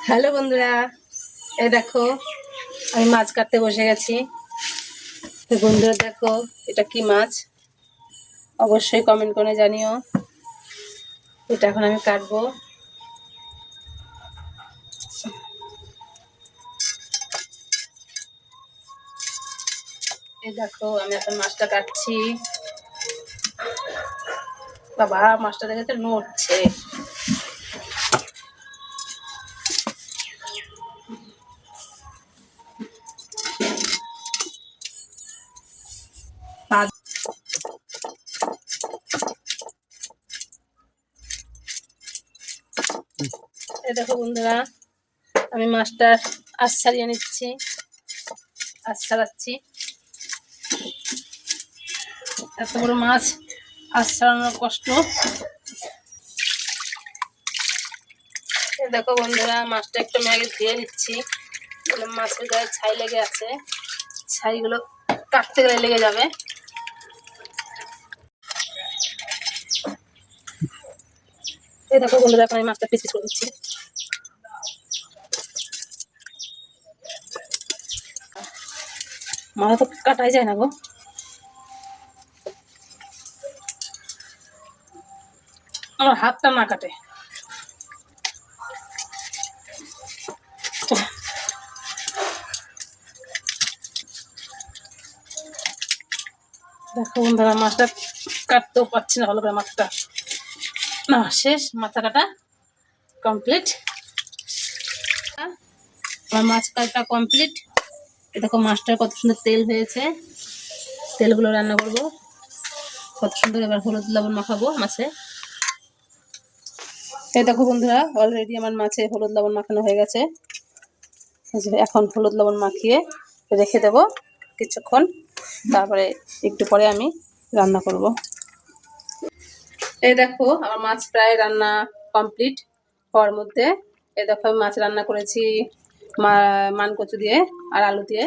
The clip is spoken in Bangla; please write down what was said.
হ্যালো বন্ধুরা, এই দেখো আমি মাছ কাটতে বসে গেছি। তো বন্ধুরা দেখো, এটা কি মাছ অবশ্যই কমেন্ট করে জানিও। এটা এখন আমি কাটবো। এই দেখো আমি এখন মাছটা কাটছি। বাবা, মাছটা দেখে তো নড়ছে। এই দেখো বন্ধুরা, আমি মাছটার আঁশ ছাড়িয়ে নিচ্ছি, আঁশ ছাড়াচ্ছি। এত বড় মাছ আঁশ ছাড়ানোর কষ্ট। এই দেখো বন্ধুরা, মাছটা একটু আমি আগে ধুয়ে নিচ্ছি। মাছের গায়ে ছাই লেগে আছে, ছাইগুলো কাটতে গেলে লেগে যাবে। এই দেখো বন্ধুরা, এখন আমি মাছটা পিস পিস করে দিচ্ছি। মাথা তো কাটাই যায় না গো, আমার হাতটা না কাটে। দেখো বন্ধুরা, মাছটা কাটতেও পারছি না ভালো করে। মাছটা না, শেষ, মাথা কাটা কমপ্লিট। আমার মাছ কাটা কমপ্লিট। দেখো মাছটার কত সুন্দর তেল হয়েছে, তেলগুলো রান্না করব কত সুন্দর। এবার হলুদ লবণ মাখাবো মাছে। এই দেখো বন্ধুরা, অলরেডি আমার মাছে হলুদ লবণ মাখানো হয়ে গেছে। এখন হলুদ লবণ মাখিয়ে রেখে দেব কিছুক্ষণ, তারপরে একটু পরে আমি রান্না করব। এই দেখো আমার মাছ প্রায় রান্না কমপ্লিট হওয়ার মধ্যে। এই দেখো আমি মাছ রান্না করেছি মানকচু দিয়ে আর আলু দিয়ে।